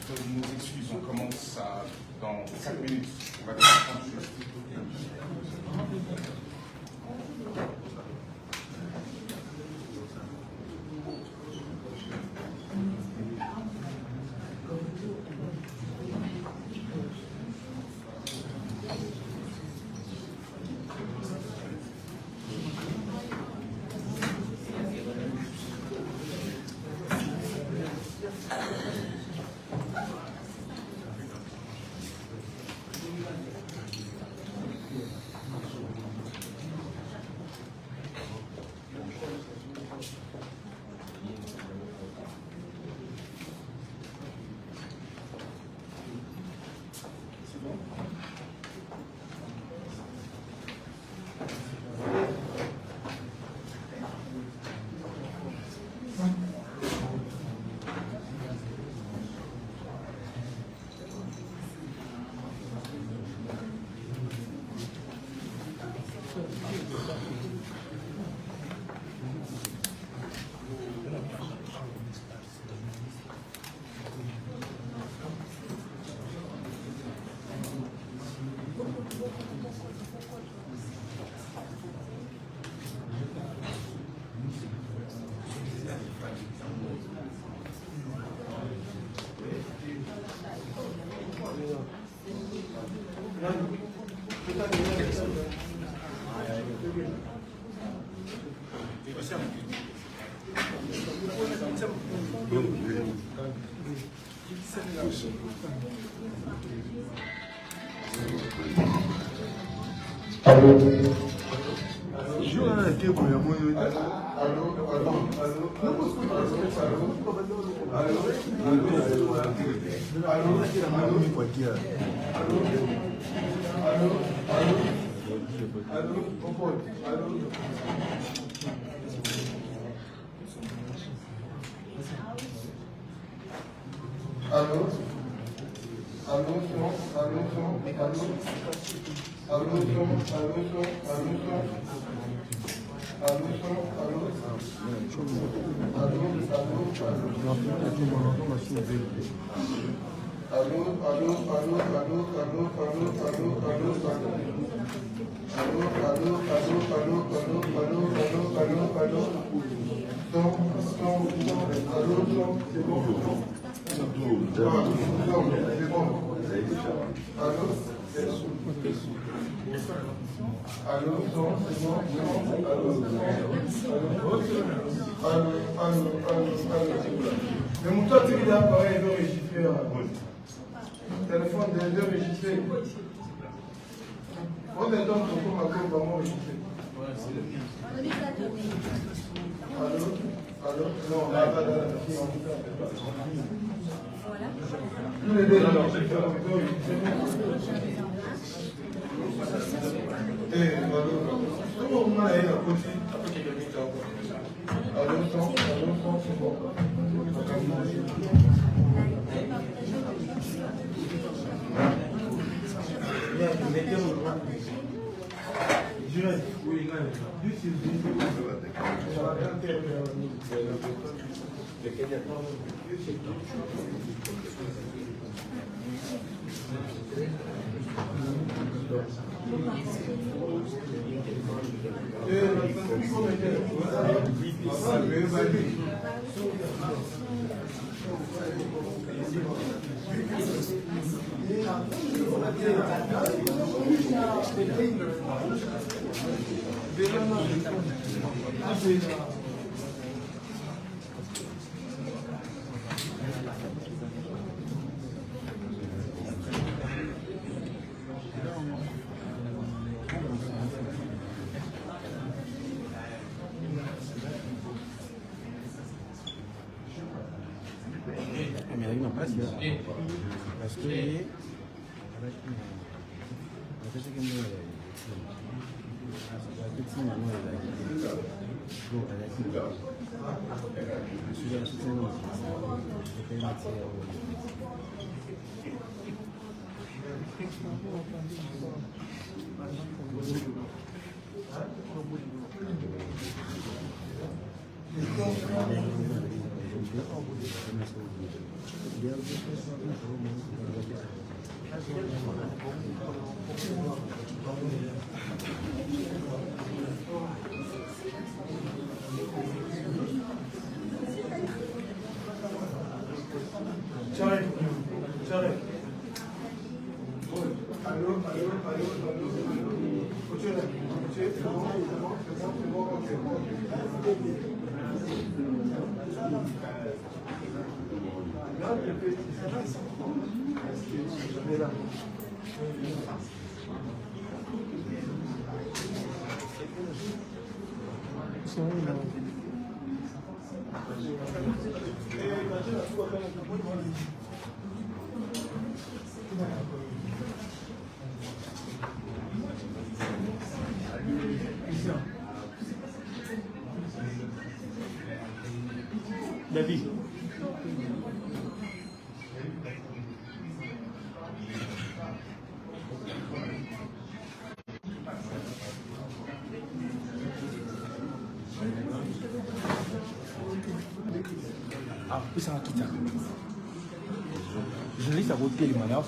Toutes nos excuses, on commence dans 5 minutes. On va faire 30 minutes. Le mouton qui a appareil de enregistrer. Le téléphone de enregistrer. On est donc pour ma cour vraiment enregistrer. Allô? Non, là, nous les deux, David. Ah, bisa kita. Jurnalis a voté les malheurs.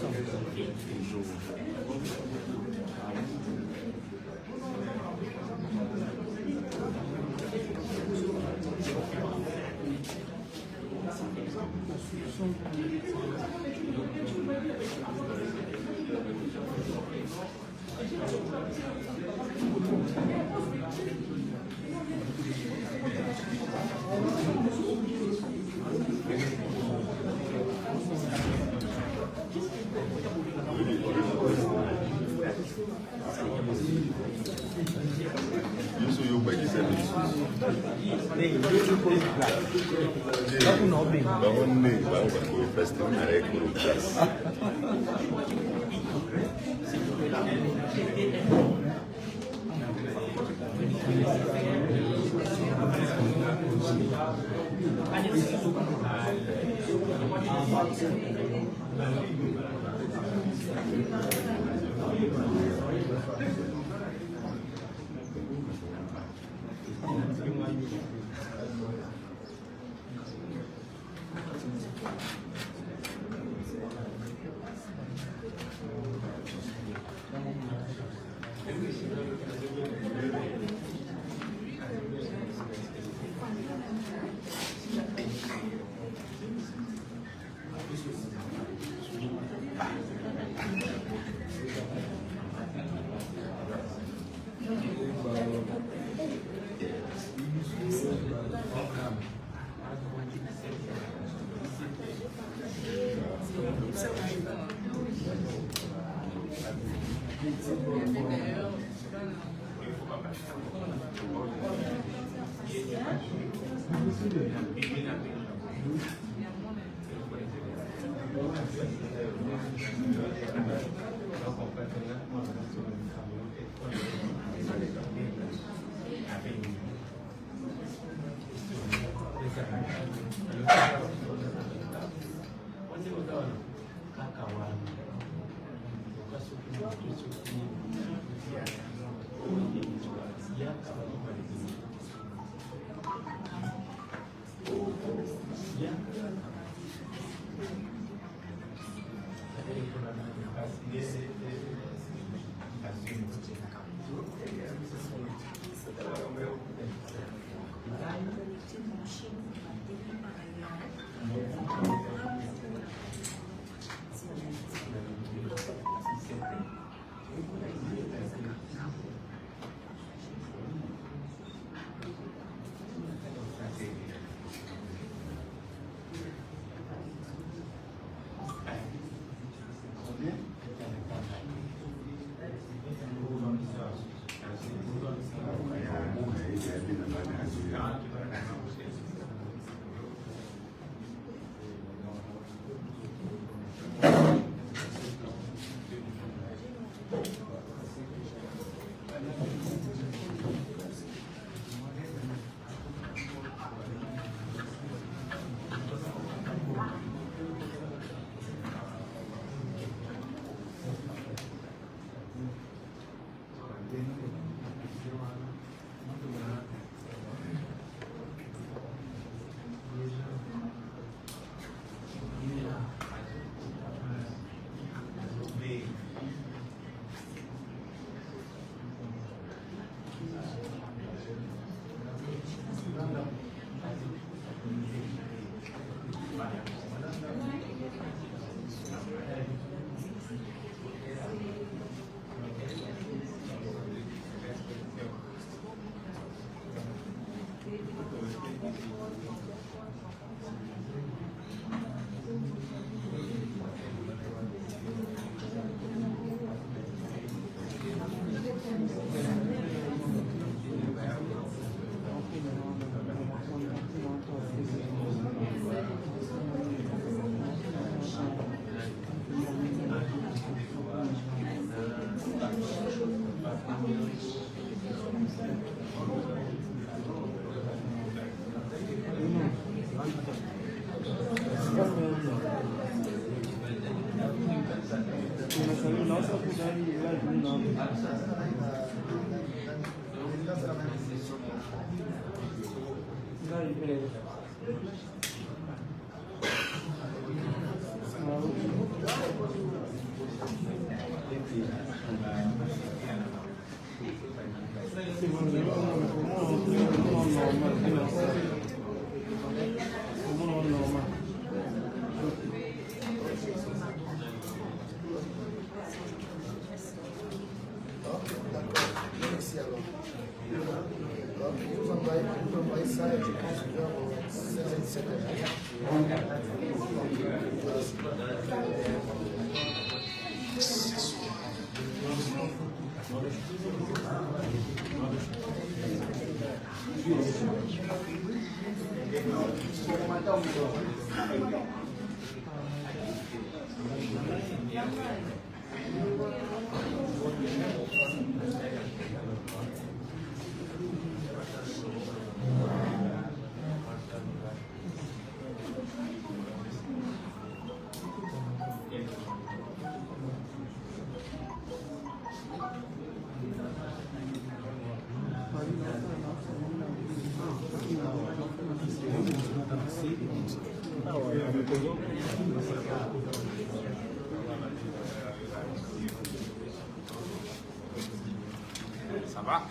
Ça va?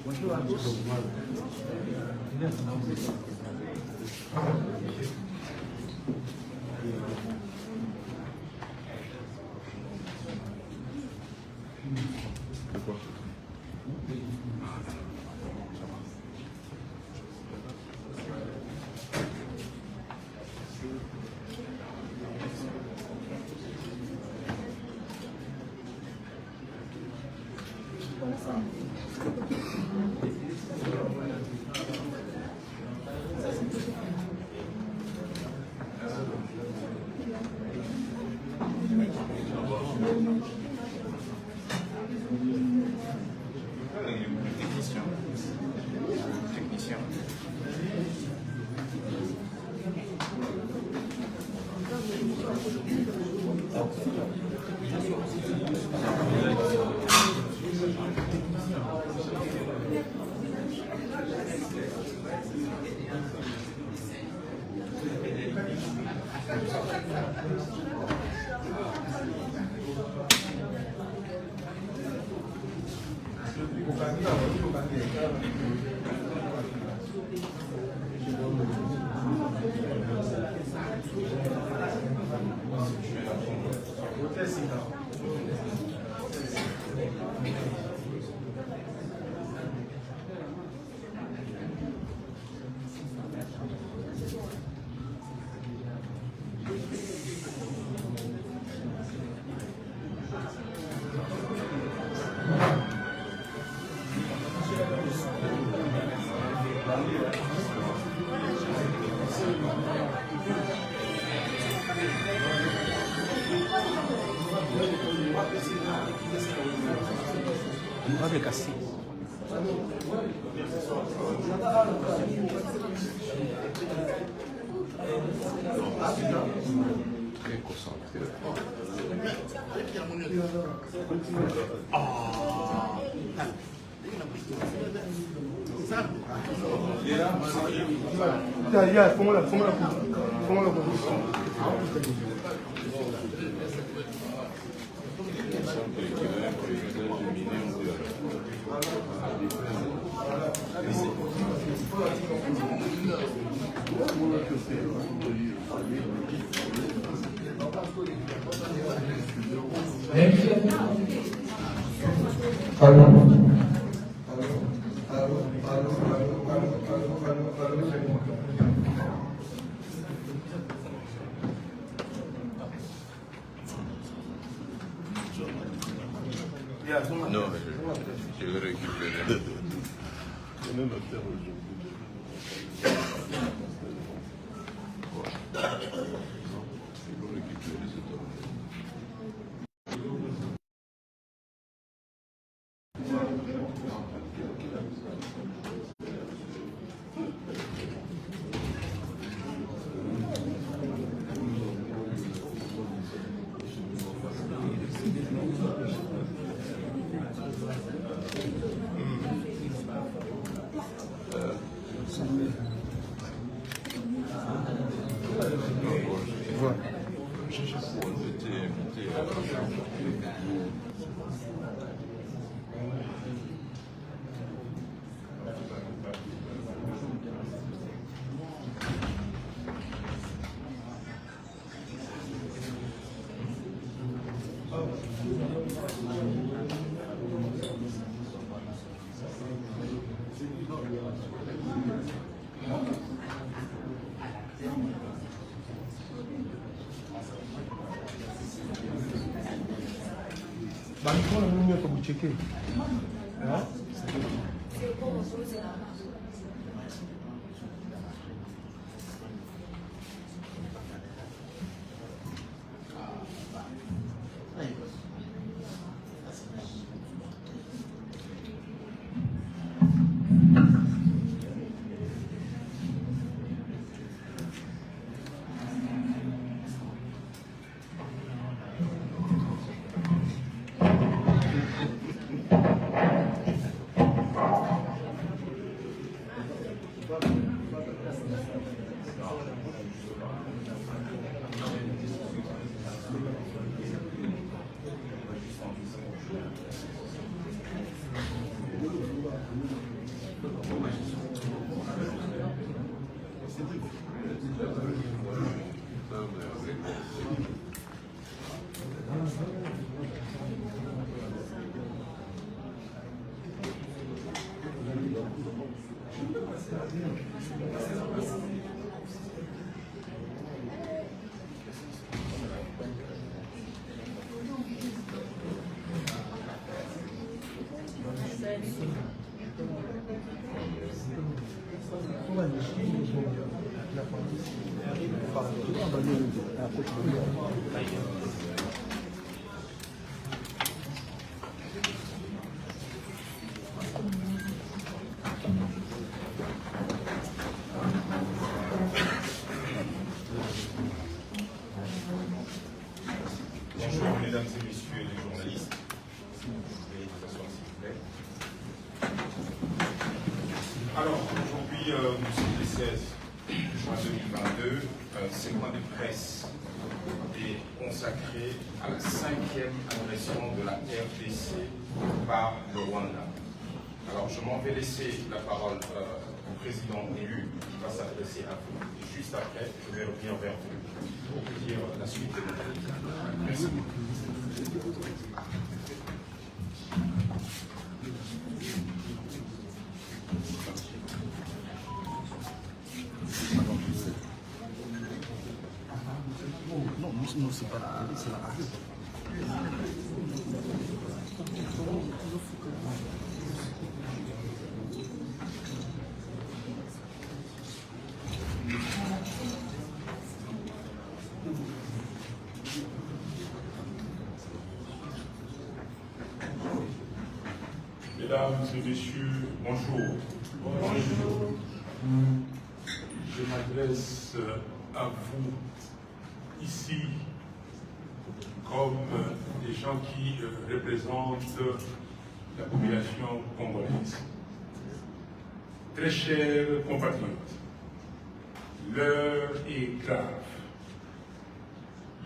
Bonjour à tous. Technicien. Vai ver assim. Ya, póngala, póngala, póngala. Aló. Aló. Aló. Balcone non mi ha cominciato che. Bonjour mesdames et messieurs les journalistes. Veuillez vous asseoir s'il vous plaît. Alors aujourd'hui, nous sommes le 16 juin 2022. Ce point de presse est consacré à la 5e agression de la RDC par le Rwanda. Alors je m'en vais laisser la parole au président élu qui va s'adresser à vous. Et juste après, je vais revenir vers vous pour vous dire la suite de notre émission. Merci beaucoup. Non, nous c'est pas la télé, c'est la radio. Mesdames et messieurs, bonjour. Bonjour. Je m'adresse à vous ici comme des gens qui représentent la population congolaise. Très chers compatriotes, l'heure est grave.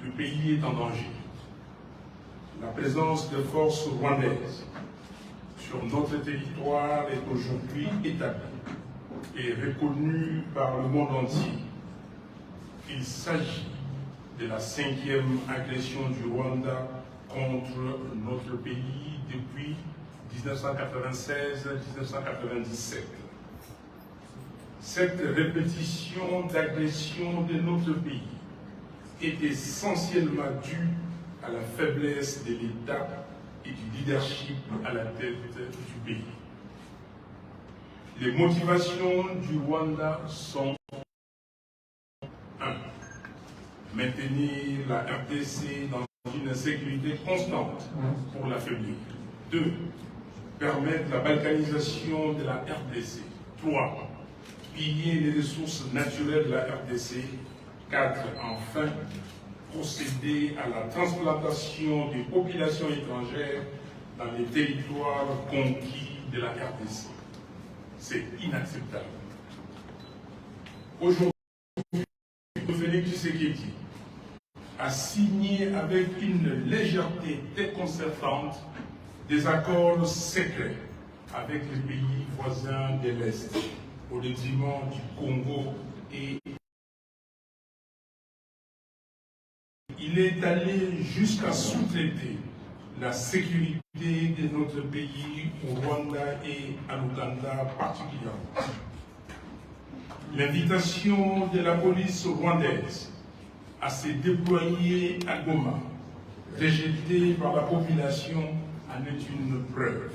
Le pays est en danger. La présence de forces rwandaises sur notre territoire est aujourd'hui établie et reconnue par le monde entier. Il s'agit de la 5e agression du Rwanda contre notre pays depuis 1996-1997. Cette répétition d'agression de notre pays est essentiellement due à la faiblesse de l'État et du leadership à la tête du pays. Les motivations du Rwanda sont 1. Maintenir la RDC dans une sécurité constante pour l'affaiblir. 2. Permettre la balkanisation de la RDC. 3. Piller les ressources naturelles de la RDC. 4. Enfin, procéder à la transplantation des populations étrangères dans les territoires conquis de la RDC. C'est inacceptable. Aujourd'hui, Félix Tshisekedi a signé avec une légèreté déconcertante des accords secrets avec les pays voisins de l'Est, au détriment du Congo, et il est allé jusqu'à sous-traiter la sécurité de notre pays au Rwanda et à l'Ouganda particulièrement. L'invitation de la police rwandaise à se déployer à Goma, rejetée par la population, en est une preuve.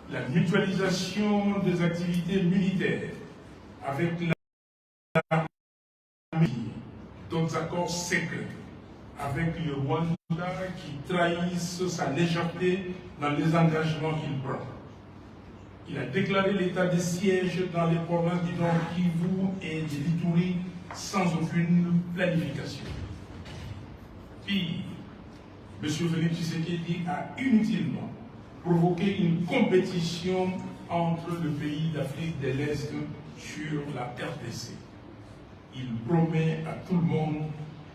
La mutualisation des activités militaires avec l'armée, d'autres accords secrets avec le Rwanda qui trahissent sa légèreté dans les engagements qu'il prend. Il a déclaré l'état de siège dans les provinces du Nord Kivu et de l'Ituri sans aucune planification. Pire, M. Félix Tshisekedi a inutilement provoqué une compétition entre le pays d'Afrique de l'Est sur la RDC. Il promet à tout le monde,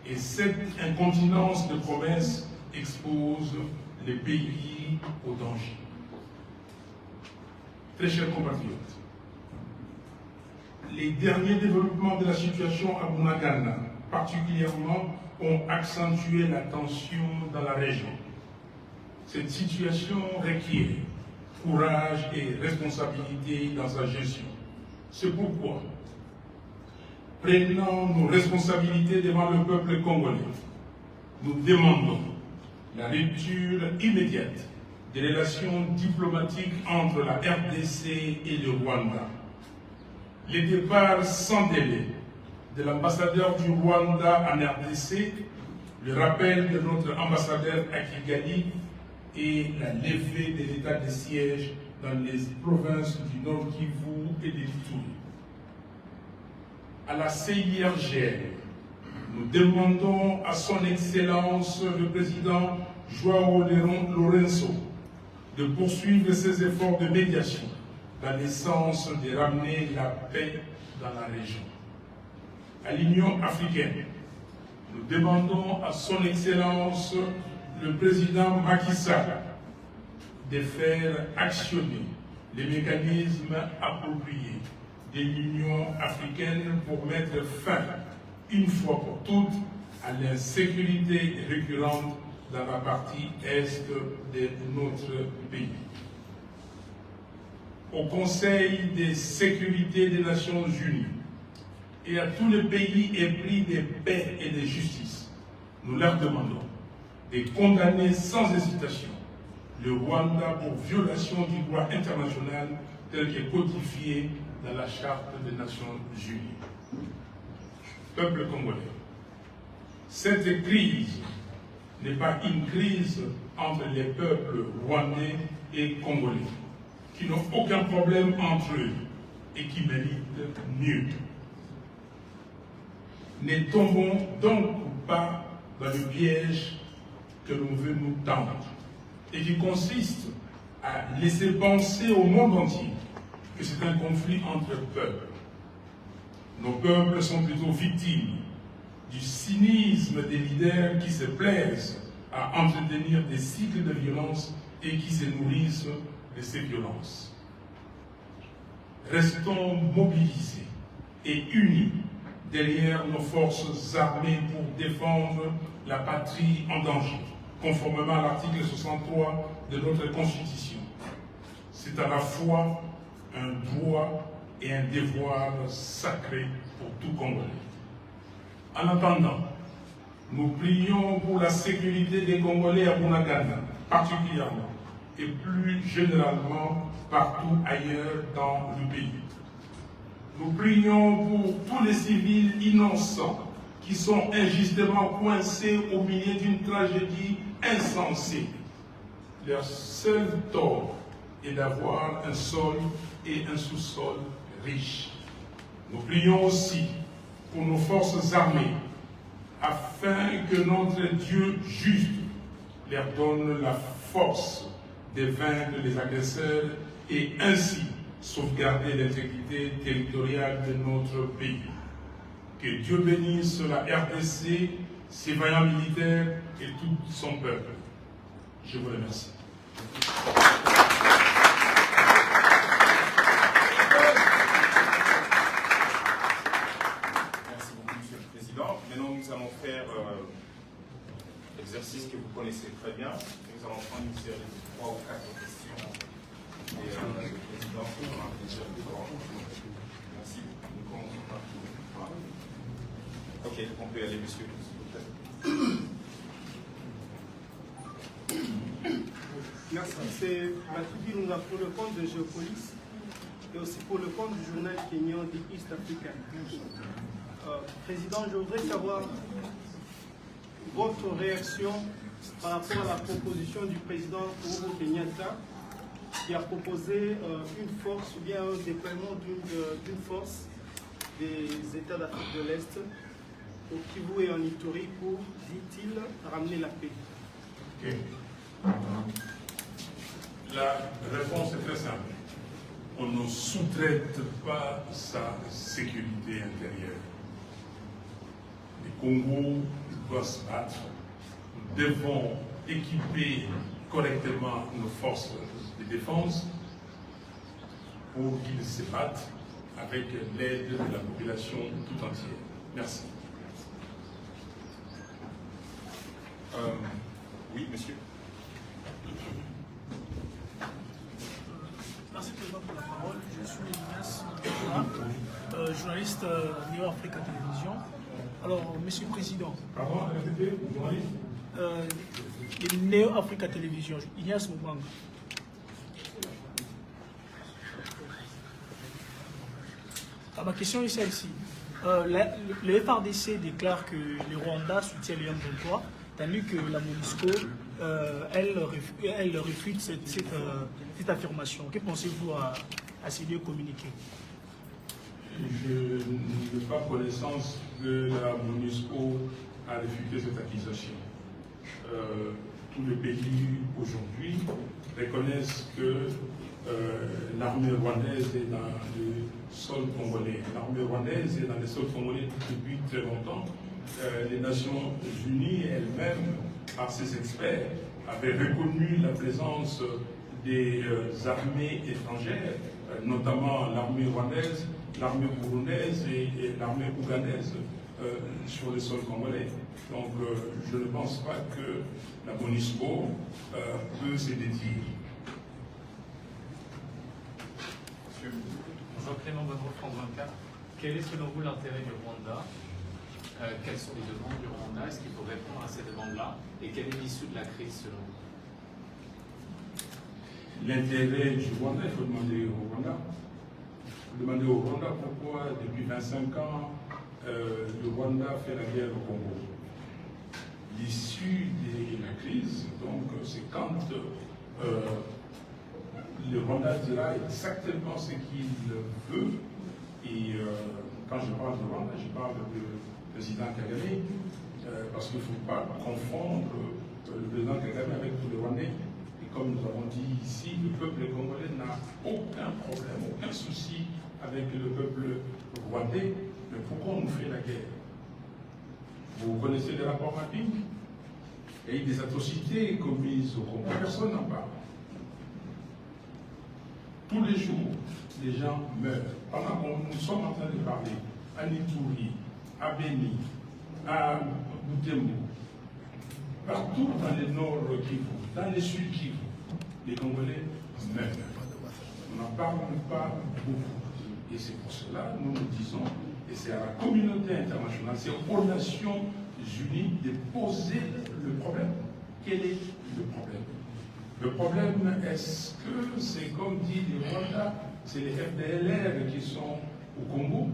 et cette incontinence de promesses expose les pays au danger. Très chers compatriotes, les derniers développements de la situation à Bunagana, particulièrement, ont accentué la tension dans la région. Cette situation requiert courage et responsabilité dans sa gestion. C'est pourquoi, prenant nos responsabilités devant le peuple congolais, nous demandons la rupture immédiate des relations diplomatiques entre la RDC et le Rwanda. Le départ sans délai de l'ambassadeur du Rwanda en RDC, le rappel de notre ambassadeur à Kigali et la levée de l'état de siège dans les provinces du Nord Kivu et de l'Ituri. À la CIRGL, nous demandons à son Excellence le président João Lourenço de poursuivre ses efforts de médiation dans le sens de ramener la paix dans la région. À l'Union africaine, nous demandons à son Excellence le président Macky Sall de faire actionner les mécanismes appropriés de l'Union africaine pour mettre fin, une fois pour toutes, à l'insécurité récurrente dans la partie est de notre pays. Au Conseil de sécurité des Nations Unies et à tous les pays épris de paix et de justice, nous leur demandons de condamner sans hésitation le Rwanda pour violation du droit international tel que codifié dans la Charte des Nations Unies. Peuple congolais, cette crise n'est pas une crise entre les peuples rwandais et congolais, qui n'ont aucun problème entre eux et qui méritent mieux. Ne tombons donc pas dans le piège que l'on veut nous tendre et qui consiste à laisser penser au monde entier que c'est un conflit entre peuples. Nos peuples sont plutôt victimes du cynisme des leaders qui se plaisent à entretenir des cycles de violence et qui se nourrissent de ces violences. Restons mobilisés et unis derrière nos forces armées pour défendre la patrie en danger, conformément à l'article 63 de notre Constitution. C'est à la fois un droit et un devoir sacré pour tout Congolais. En attendant, nous prions pour la sécurité des Congolais à Bunagana, particulièrement, et plus généralement partout ailleurs dans le pays. Nous prions pour tous les civils innocents qui sont injustement coincés au milieu d'une tragédie insensée. Leur seul tort est d'avoir un sol et un sous-sol riches. Nous prions aussi pour nos forces armées, afin que notre Dieu juste leur donne la force de vaincre les agresseurs et ainsi sauvegarder l'intégrité territoriale de notre pays. Que Dieu bénisse la RDC, ses vaillants militaires et tout son peuple. Je vous remercie. Merci beaucoup, Monsieur le Président. Maintenant, nous allons faire l'exercice que vous connaissez très bien. Nous allons prendre une série de 3 ou 4 questions. Et le Président aura un plaisir de répondre. Merci. Nous commençons par vous. Voilà. Ok, on peut y aller, monsieur. Merci. C'est Matuidi nous a pour le compte de Géopolis et aussi pour le compte du journal kényan The East African. Président, je voudrais savoir votre réaction par rapport à la proposition du président Uhuru Kenyatta qui a proposé une force ou bien un déploiement d'une force des États d'Afrique de l'Est au Kivu et en Ituri pour, dit-il, ramener la paix. Okay. La réponse est très simple. On ne sous-traite pas sa sécurité intérieure. Les Congos doivent se battre. Nous devons équiper correctement nos forces de défense pour qu'ils se battent avec l'aide de la population tout entière. Merci. Oui, monsieur. Merci président pour la parole. Je suis Ignace, journaliste Neo Africa Télévision. Alors, monsieur le président. Pardon, répétez, journaliste Neo Africa Télévision, Ignace Moubanga. Ma question est celle-ci. Le FRDC déclare que le Rwanda soutient les M23, tandis que la MONUSCO, elle réfute cette affirmation. Que pensez-vous à ces deux communiqués? Je n'ai pas connaissance que la MONUSCO a réfuté cette accusation. Tous les pays aujourd'hui reconnaissent que l'armée rwandaise est dans le sol congolais. L'armée rwandaise est dans le sol congolais depuis très longtemps. Les Nations Unies elles-mêmes, par ses experts, avaient reconnu la présence des armées étrangères, notamment l'armée rwandaise, l'armée burundaise et l'armée ougandaise sur le sol congolais. Donc je ne pense pas que la MONUSCO peut se dédire. Jean-Clément Bonneau, France 24. Quel est selon vous l'intérêt du Rwanda? Quelles sont les demandes du Rwanda? Est-ce qu'il faut répondre à ces demandes-là? Et quelle est l'issue de la crise selon vous? L'intérêt du Rwanda, il faut demander au Rwanda. Il faut demander au Rwanda pourquoi, depuis 25 ans, le Rwanda fait la guerre au Congo. L'issue de la crise, donc, c'est quand le Rwanda dira exactement ce qu'il veut. Et quand je parle de Rwanda, je parle du président Kagame, parce qu'il ne faut pas confondre le président Kagame avec tous les Rwandais. Et comme nous avons dit ici, le peuple congolais n'a aucun problème, aucun souci avec le peuple rwandais. Mais pourquoi on nous fait la guerre? Vous connaissez les rapports mapping? Il y a eu des atrocités commises au Congo. Personne n'en parle. Tous les jours, les gens meurent. Pendant que nous sommes en train de parler, à Ituri, à Beni, à Butembo, partout dans le nord Kivu, dans le sud Kivu, les Congolais meurent. On n'en parle pas beaucoup. Et c'est pour cela que nous nous disons, et c'est à la communauté internationale, c'est aux Nations Unies de poser le problème. Quel est le problème? Le problème, est-ce que c'est comme dit les Rwandais, c'est les FDLR qui sont au Congo?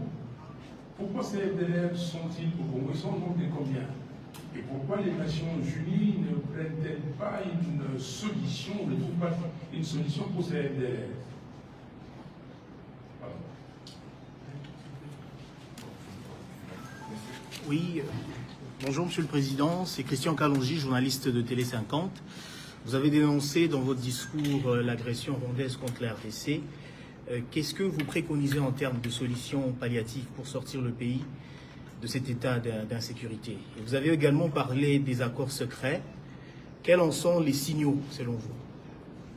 Pourquoi ces FDLR sont-ils au Congo? Ils sont donc de combien? Et pourquoi les Nations Unies ne prennent-elles pas une solution, ne trouvent pas une solution pour ces FDLR? Oui, bonjour Monsieur le Président, c'est Christian Kalonji, journaliste de Télé 50. Vous avez dénoncé dans votre discours l'agression rwandaise contre la RDC. Qu'est-ce que vous préconisez en termes de solutions palliatives pour sortir le pays de cet état d'insécurité? Et vous avez également parlé des accords secrets. Quels en sont les signaux selon vous?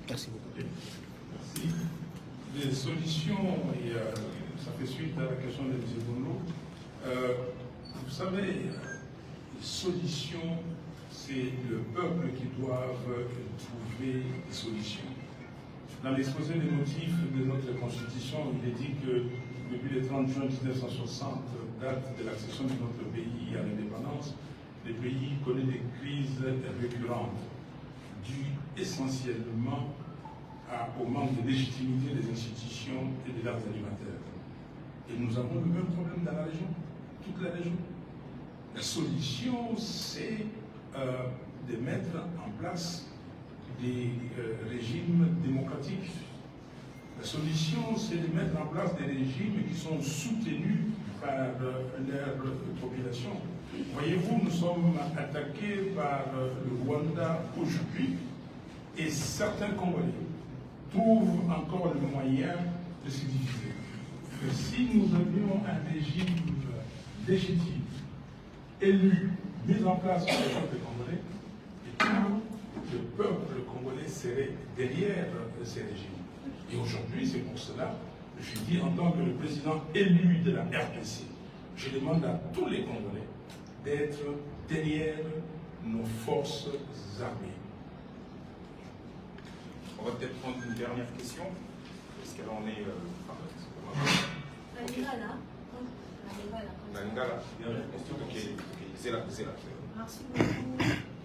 Merci beaucoup. Merci. Les solutions, et ça fait suite à la question de M. Bono. Vous savez, les solutions, c'est le peuple qui doit trouver des solutions. Dans l'exposé des motifs de notre Constitution, il est dit que depuis le 30 juin 1960, date de l'accession de notre pays à l'indépendance, le pays connaît des crises récurrentes, dues essentiellement au manque de légitimité des institutions et de leurs animateurs. Et nous avons le même problème dans la région, toute la région. La solution, c'est de mettre en place des régimes démocratiques. La solution, c'est de mettre en place des régimes qui sont soutenus par leur population. Voyez-vous, nous sommes attaqués par le Rwanda aujourd'hui et certains Congolais trouvent encore le moyen de se diviser. Que si nous avions un régime légitime, élu, mis en place par le peuple congolais, et tout le peuple congolais serait derrière ces régimes. Et aujourd'hui, c'est pour cela, je dis en tant que le président élu de la RDC, je demande à tous les Congolais d'être derrière nos forces armées. On va peut-être prendre une dernière question, parce qu'elle en est... La Lingala. Ok, c'est là. Merci beaucoup.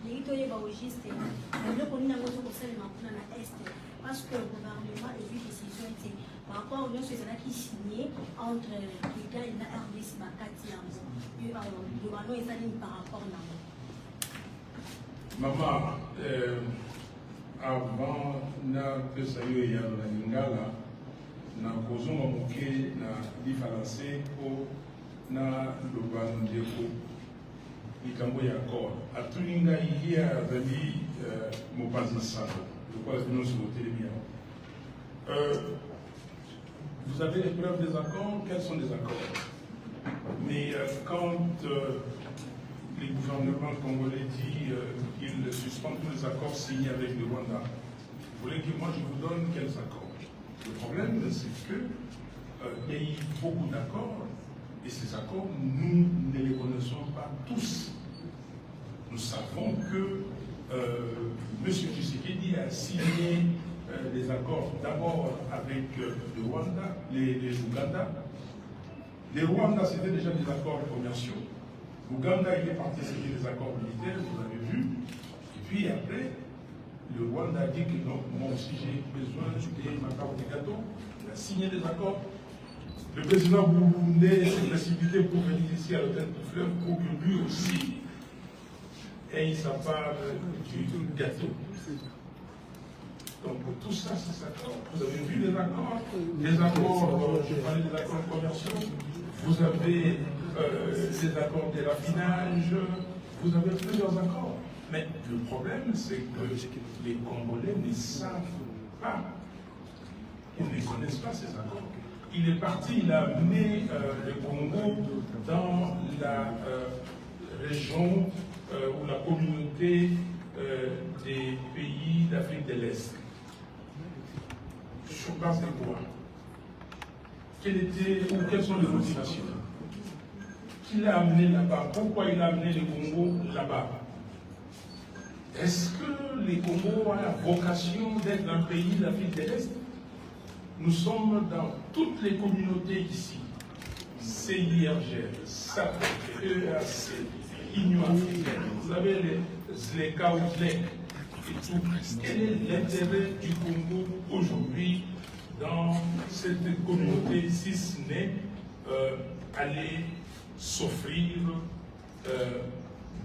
Les juste parce que le gouvernement a vu décision par rapport aux choses qui signé entre l'État et la RDC le gouvernement est allé par rapport à Maman, avant que ça y ait la Lingala, na kozonga moke na différencier pour na lobandeko likambo ya accord atulinga hier azali mopanzi sala je crois que nous sommes télévision. Vous avez les preuves des accords? Quels sont les accords? Mais quand les gouvernements congolais disent qu'ils suspendent tous les accords signés avec le Rwanda, vous voulez que moi je vous donne quels accords? Le problème, c'est qu'il y a eu beaucoup d'accords, et ces accords, nous ne les connaissons pas tous. Nous savons que M. Tshisekedi a signé des accords d'abord avec le Rwanda, les Ouganda. Les Rwanda, c'était déjà des accords commerciaux. L'Ouganda, il est parti signer des accords militaires, vous l'avez vu. Et puis après, le Rwanda a dit que non, moi aussi j'ai besoin de ma part de gâteau. Il a signé des accords. Le président burundais s'est précipité pour venir ici à l'hôtel du fleuve pour que lui aussi ait sa part du gâteau. Donc tout ça, c'est ça. Vous avez vu les accords, je parlais des accords commerciaux, vous avez les accords de raffinage, vous avez plusieurs accords. Mais le problème, c'est que les Congolais ne savent pas, ils ne connaissent pas ces accords. Il est parti, il a amené le Congo dans la région ou la communauté des pays d'Afrique de l'Est. Sur base de quoi? Quelles sont les motivations? Qui l'a amené là-bas? Pourquoi il a amené le Congo là-bas? Est-ce que les Congo ont la vocation d'être un pays d'Afrique de l'Est? Nous sommes dans toutes les communautés ici. CIRGL, SAP, EAC, Union africaine. Vous avez les ZLECA ou ZLEC. et tout. Quel est l'intérêt du Congo aujourd'hui dans cette communauté, si ce n'est aller s'offrir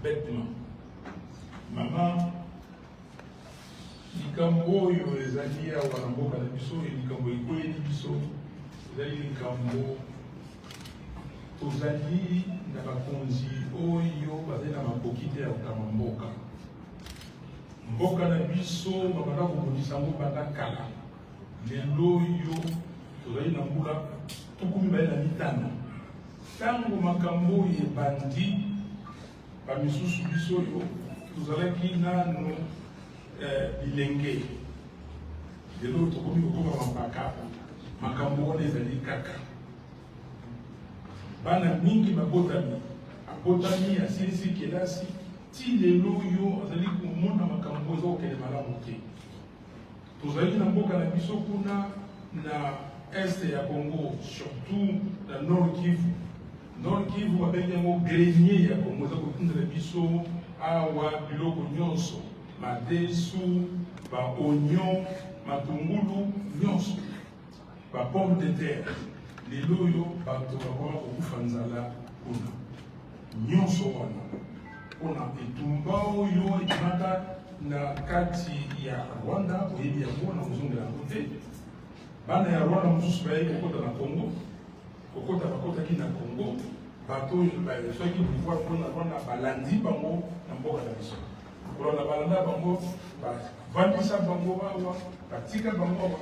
bêtement? Maman, likambo oyo ezali awa na mboka na biso, likambo ekweli biso ezali likambo tozali na bakonzi oyo bazali na makoki te ya kokama mboka. Mboka na biso babanda kobundisa yango banda kala. Lelo oyo tozali na mbula 25. Ntango makambo oyo ebandi bamisusu biso oyo tozalaki nano bilenge. Lelo tokomi kokoma mampaka makambo wana ezali kaka. Bana mingi abotami asilisi kelasi ti lelo oyo azali komona makambo eza kokende malamu te. Tozali na mboka na biso kuna na este ya Congo, surtout na Nord Kivu. Nord Kivu babengi yango grenier ya Congo, eza kotindela biso awa biloko nyonso, madesu, ba oignon, matungulu nyonso, ba pomme de terre. Lelo oyo bato bakoma kokufa nzala kuna nyonso wana mpona etumba oyo etumaka na kati ya Rwanda, oyebi yango na kozongela yango te. Bana ya Rwanda mosusu baye kokota na Congo, kokota bakotaki na Congo, bato oyo bazwaki pouvoir mpona Rwanda balandi bango na mboka na biso. Kolanda balanda bango, bavandisa bango awa, batika bango awa,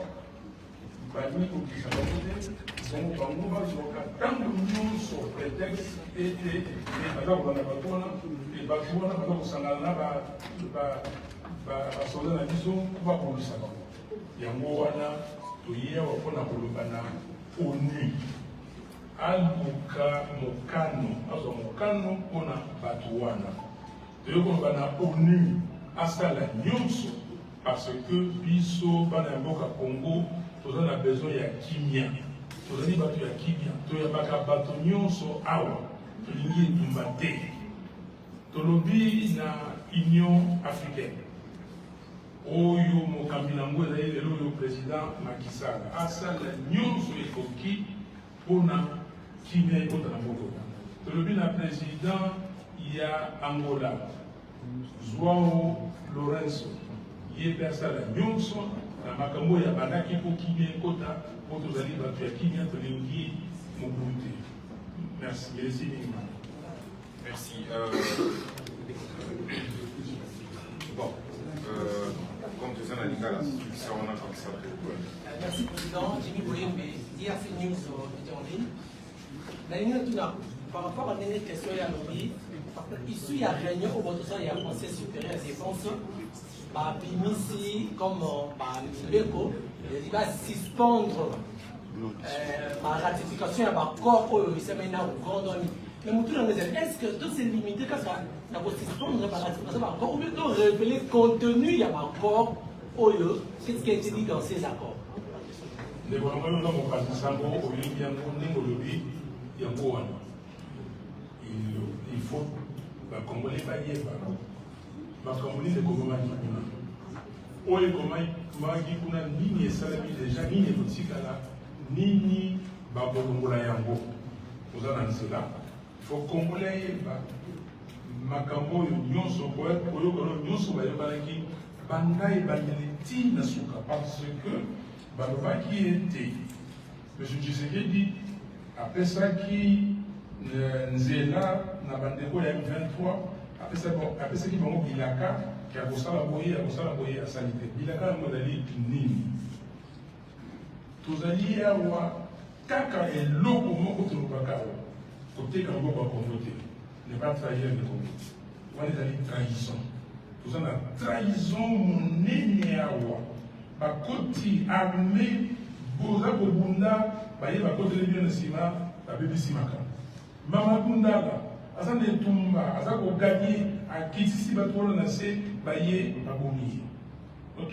bali kokisa bango te. Bango bazoka ntango nyonso prétexte ete baza kolanda bato wana, bato wana baza kosangana na basoda na biso bakondisa bango. Yango wana toye awa mpona koloba na ONU aluka mokano, azwa mokano mpona bato wana. Toye koloba na ONU asala nyonso parce que biso bana ya mboka Congo toza na besoin ya kimia. Tozali bato ya kimia, toyebaka bato nyonso awa tolingi etumba te. Tolobi na Union africaine oyo mokambi nango ezali lelo oyo président Macky Sall asala nyonso ekoki mpona kimia ekota na mboka. Tolobi na président ya Angola João Lourenço ye mpe asala nyonso na makambo ya bandaki mpo kimia ekota. Merci. Merci. Bon. Comme tu sais, on a dit là, ça on a comme ça. Merci, Président. Jimmy Boyembe, DRC News était en ligne. La ligne par rapport à la question, il y a lobby. Ici, il y a réunion au bout de ça, il y a un conseil supérieur de défense. Ici, comme l'ECO, il va suspendre la ratification de l'accord qui s'est maintenant au Grand. Mais est-ce que tout c'est limité comme ça? La suspendre la ratification de l'accord ou bien révéler le contenu de l'accord? Qu'est-ce qui a été dit dans ces accords? Il faut que les Congolais fassent makamuli le Congo magikuna. Oye magikuna nini esalami déjà nini ekotikala nini bakolongola yango. Ozana nzela. Il faut Congolais yeba makambo oyo nyonso koyokono nyonso bayokalaki banda ebandeli ntina suka parce que balobaki ete M. Tshisekedi apesaki nzela na bandeko ya M23 apesaki bango bilaka ya kosala boye asali te. Bilaka yango ezali nini? Tozali awa kaka eloko moko tolobaka awa koteka maboko ya Congo te, ne pas trahir le Congo. Wana ezali trahison. Toza na trahison monene awa bakoti arme boza kobunda baye bakoteli bino na nsima babebisi makambo. Mamadou Ndala aza na etumba aza koganye akitisi bato wana na se baye babomi ye. Ok?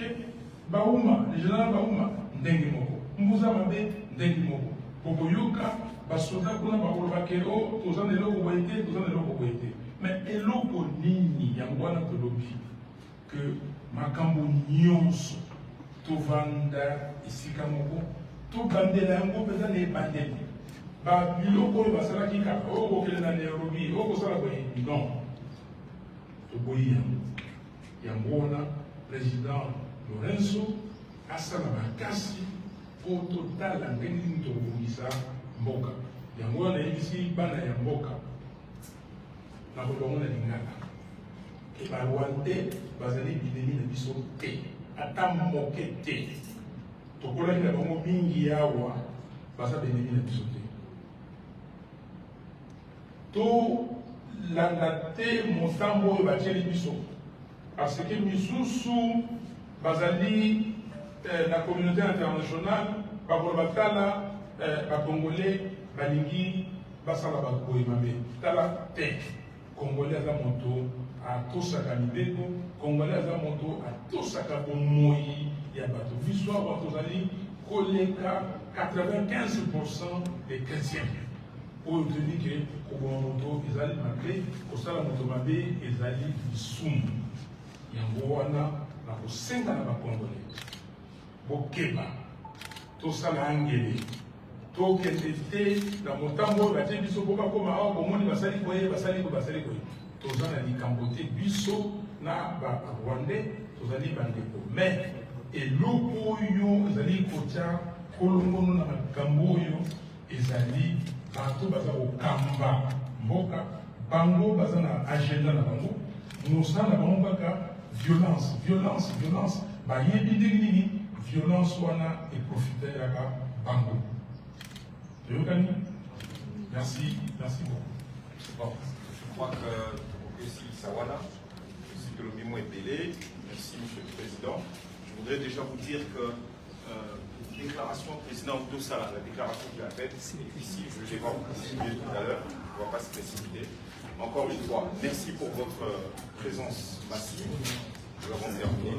Bauma, le général Bauma ndenge moko, mbuza mabe ndenge moko. Bokoyoka basoda kuna bakolobake o toza na eloko boye te, toza na eloko boye te. Mais eloko nini yango wana tolobi que makambo nyonso tovanda esika moko tobandela yango mpenza na ebandeli babiloko oyo basalaki kaka oyo kokende na Nairobi oyo kosala boye non toboyi yango yango wana président Lorenzo asala makasi po totala ndenge nini tokobongisa mboka yango wana nayebisi bana ya mboka na kolongo na lingala ebarwande bazali bilemi na biso te ata moke te tokolaki na bango mingi awa baza bilemi na biso te tolanda te motambo oyo batieli biso parce que misusu bazali la communauté internationale bakola batala bakongolais balingi basala bakoyi mabe tala te congolais aza moto atosaka mibeko congolais aza moto atosaka bomoi ya bato biso awa tozali koleka 95% des chrétiens oyo toyebi ke koboma moto ezali mabe kosala moto mabe ezali lisumu yango wana na kosenga na bakongolais bokeba tosala angele tokende te na motambo oyo batie biso po bakoma awa bomoni basali koye basali koye toza na likambo te biso na barwandais tozali bandeko mais eloko oyo ezali kotya kolongono na makambo oyo ezali bato baza kokamba mboka bango baza na agenda na bango mosala na bango kaka violence bayebi ndenge nini violence wana eprofite yaka bango toyokani. Merci beaucoup. Bon, je crois que aussi Sawana, aussi que le mimo est belé. Merci Monsieur le Président. Je voudrais déjà vous dire que la déclaration président Tossala, la déclaration qu'il a faite, ici, je l'ai pas précisé tout à l'heure, on ne va pas se précipiter. Encore une fois, merci pour votre présence massive. Nous avons terminé.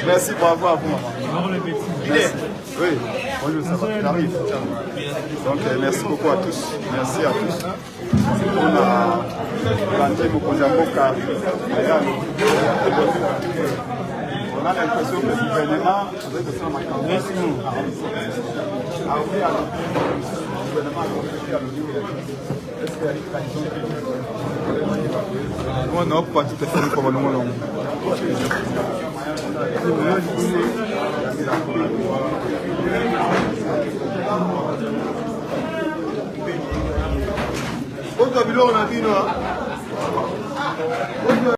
Merci, bravo à vous, maman. Oui, bonjour, ça va, j'arrive. Donc, merci beaucoup à tous. Merci à tous. On a planté Mokozamboka. On a l'impression que le gouvernement avait fait ma campagne. Merci. Le gouvernement a est-ce qu'il y a une tradition qui non, pas tout à fait comme nous l'avons. Autre bilan, on a dit, non?